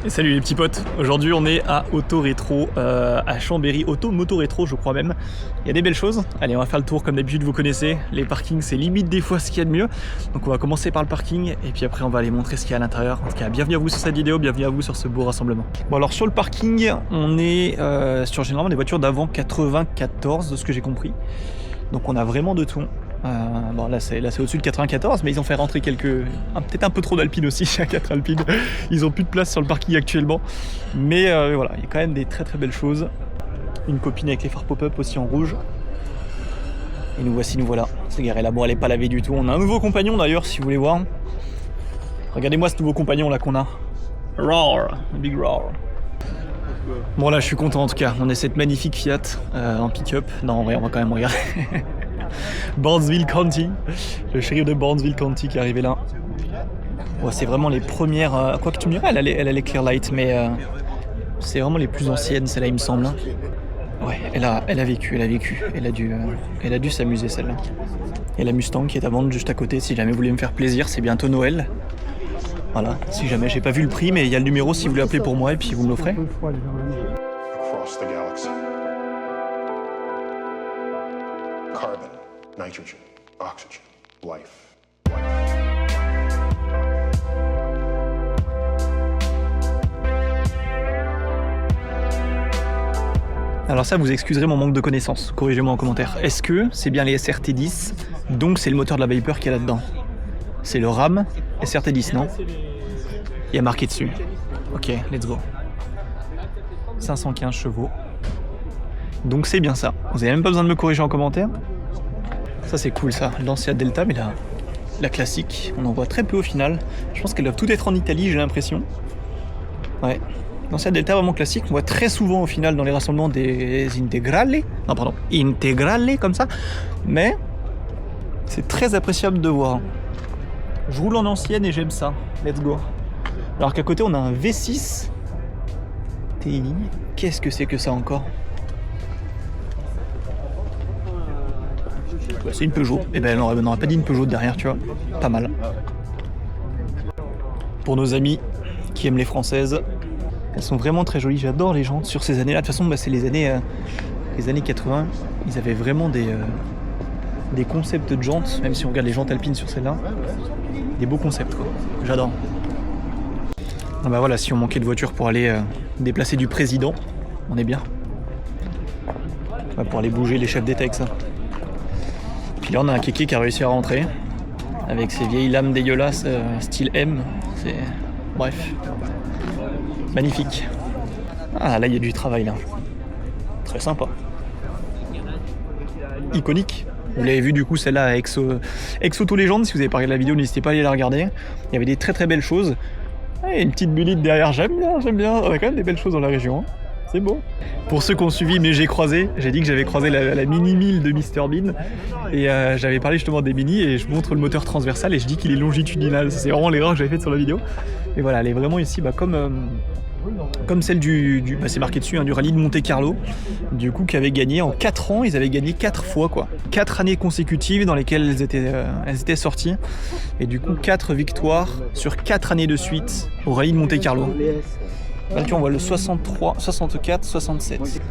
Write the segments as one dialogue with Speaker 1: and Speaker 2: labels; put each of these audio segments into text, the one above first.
Speaker 1: Et salut les petits potes, aujourd'hui on est à Auto Rétro, à Chambéry, Auto Moto Rétro je crois même. Il y a des belles choses, allez on va faire le tour comme d'habitude, vous connaissez, les parkings c'est limite des fois ce qu'il y a de mieux. Donc on va commencer par le parking et puis après on va aller montrer ce qu'il y a à l'intérieur. En tout cas bienvenue à vous sur cette vidéo, bienvenue à vous sur ce beau rassemblement. Bon alors sur le parking on est sur généralement des voitures d'avant 94 de ce que j'ai compris. Donc on a vraiment de tout. Bon là c'est au-dessus de 94 mais ils ont fait rentrer peut-être un peu trop d'Alpine aussi à 4 Alpine. Ils ont plus de place sur le parking actuellement. Mais voilà, il y a quand même des très très belles choses. Une copine avec les phares pop-up aussi en rouge. Et nous voilà. C'est garé là, bon elle est pas lavée du tout. On a un nouveau compagnon d'ailleurs si vous voulez voir. Regardez-moi ce nouveau compagnon là qu'on a. Roar, big roar. Bon là je suis content en tout cas. On a cette magnifique Fiat en pick-up. Non en vrai on va quand même regarder. Barnesville County, le shérif de Barnesville County qui est arrivé là. Ouais, c'est vraiment les premières. Quoi que tu me diras, elle a les clear light, mais c'est vraiment les plus anciennes, celle-là, il me semble. Ouais, elle a vécu. Elle a dû s'amuser celle-là. Et la Mustang qui est à vendre juste à côté. Si jamais vous voulez me faire plaisir, c'est bientôt Noël. Voilà. Si jamais j'ai pas vu le prix, mais il y a le numéro si vous voulez appeler pour moi et puis vous me l'offrez.
Speaker 2: Carbon, nitrogen, oxygen, life.
Speaker 1: Alors ça, vous excuserez mon manque de connaissances. Corrigez-moi en commentaire. Est-ce que c'est bien les SRT10, donc c'est le moteur de la Viper qui est là-dedans? C'est le RAM SRT10, non? Il y a marqué dessus. Ok, let's go. 515 chevaux. Donc c'est bien ça. Vous avez même pas besoin de me corriger en commentaire. Ça c'est cool ça, Lancia Delta, mais la classique, on en voit très peu au final. Je pense qu'elles doivent toutes être en Italie, j'ai l'impression. Ouais, Lancia Delta vraiment classique, on voit très souvent au final dans les rassemblements des Integrale. Non pardon, Integrale comme ça. Mais c'est très appréciable de voir. Je roule en ancienne et j'aime ça. Let's go. Alors qu'à côté on a un V6 TI. Qu'est-ce que c'est que ça encore? Bah, c'est une Peugeot. Et ben on n'aurait pas dit une Peugeot derrière, tu vois. Pas mal. Pour nos amis qui aiment les françaises, elles sont vraiment très jolies. J'adore les jantes sur ces années-là. De toute façon, bah, c'est les années 80. Ils avaient vraiment des concepts de jantes, même si on regarde les jantes alpines sur celle-là. Des beaux concepts, quoi. J'adore. Ah bah voilà, si on manquait de voiture pour aller déplacer du président, on est bien. Ouais, pour aller bouger les chefs d'État avec ça. Puis là on a un kéké qui a réussi à rentrer avec ses vieilles lames dégueulasses style M. C'est... Bref. Magnifique. Ah là il y a du travail là. Très sympa. Iconique. Vous l'avez vu du coup celle-là à Ex-Auto Légende. Si vous avez pas regardé la vidéo, n'hésitez pas à aller la regarder. Il y avait des très très belles choses. Et une petite bulite derrière, j'aime bien. On a quand même des belles choses dans la région. Hein. C'est beau. Pour ceux qui ont suivi, mais j'ai dit que j'avais croisé la Mini 1000 de Mr Bean. Et j'avais parlé justement des Mini et je montre le moteur transversal et je dis qu'il est longitudinal. C'est vraiment l'erreur que j'avais faite sur la vidéo. Et voilà, elle est vraiment ici comme celle bah, c'est marqué dessus, hein, du rallye de Monte Carlo. Du coup, qui avait gagné en 4 ans, ils avaient gagné 4 fois quoi. 4 années consécutives dans lesquelles elles étaient sorties. Et du coup, 4 victoires sur 4 années de suite au rallye de Monte Carlo. Là, on voit le 63, 64, 67.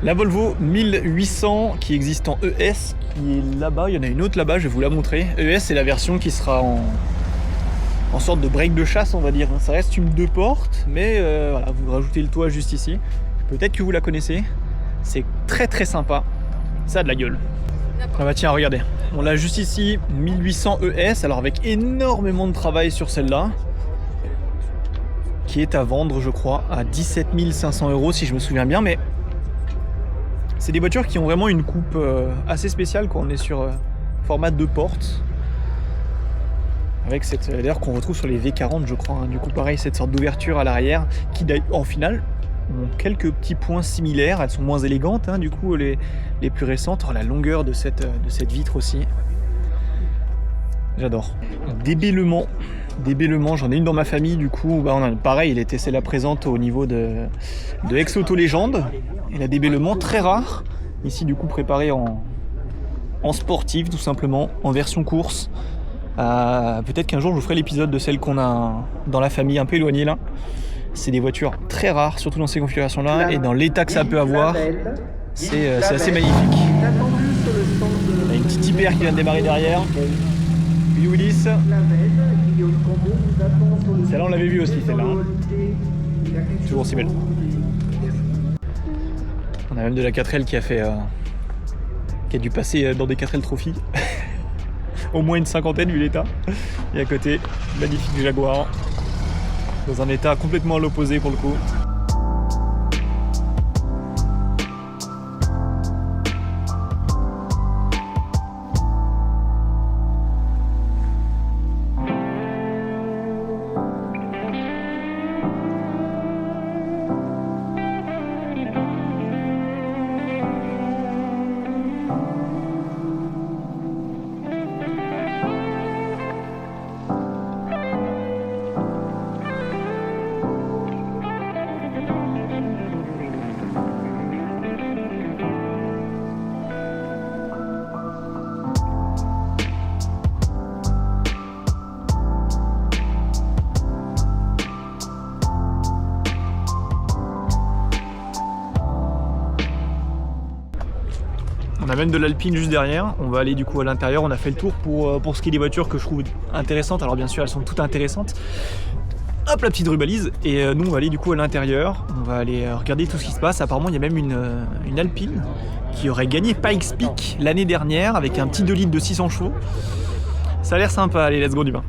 Speaker 1: La Volvo 1800 qui existe en ES, qui est là-bas. Il y en a une autre là-bas, je vais vous la montrer. ES, c'est la version qui sera en sorte de break de chasse, on va dire. Ça reste une 2 portes, mais voilà, vous rajoutez le toit juste ici. Peut-être que vous la connaissez. C'est très très sympa. Ça a de la gueule. Ah bah tiens, regardez. On l'a juste ici, 1800 ES, alors avec énormément de travail sur celle-là. Qui est à vendre, je crois, à 17 500 € si je me souviens bien, mais c'est des voitures qui ont vraiment une coupe assez spéciale quand on est sur format 2 portes. Avec cette, d'ailleurs qu'on retrouve sur les V40 je crois, hein. Du coup pareil, cette sorte d'ouverture à l'arrière qui en final ont quelques petits points similaires, elles sont moins élégantes, hein, du coup les plus récentes. Oh, la longueur de cette vitre aussi, j'adore. Débellement, j'en ai une dans ma famille, du coup bah, pareil, c'est la présente au niveau de Ex-Auto Légende. Et la débellement très rare, ici du coup préparée en sportive tout simplement, en version course. Peut-être qu'un jour je vous ferai l'épisode de celle qu'on a dans la famille un peu éloignée là. C'est des voitures très rares, surtout dans ces configurations-là, et dans l'état que ça peut avoir, c'est assez magnifique. On a une petite Hyper qui vient de démarrer derrière. Une Willis. Celle-là, on l'avait vu aussi, celle-là. Toujours aussi belle. On a même de la 4L qui a dû passer dans des 4L Trophy. Au moins une cinquantaine vu l'état. Et à côté, magnifique Jaguar. Dans un état complètement à l'opposé pour le coup. On a même de l'Alpine juste derrière. On va aller du coup à l'intérieur. On a fait le tour pour ce qui est des voitures que je trouve intéressantes. Alors bien sûr, elles sont toutes intéressantes. Hop, la petite rubalise. Et nous, on va aller du coup à l'intérieur. On va aller regarder tout ce qui se passe. Apparemment, il y a même une Alpine qui aurait gagné Pikes Peak l'année dernière avec un petit 2 litres de 600 chevaux. Ça a l'air sympa. Allez, let's go du bain.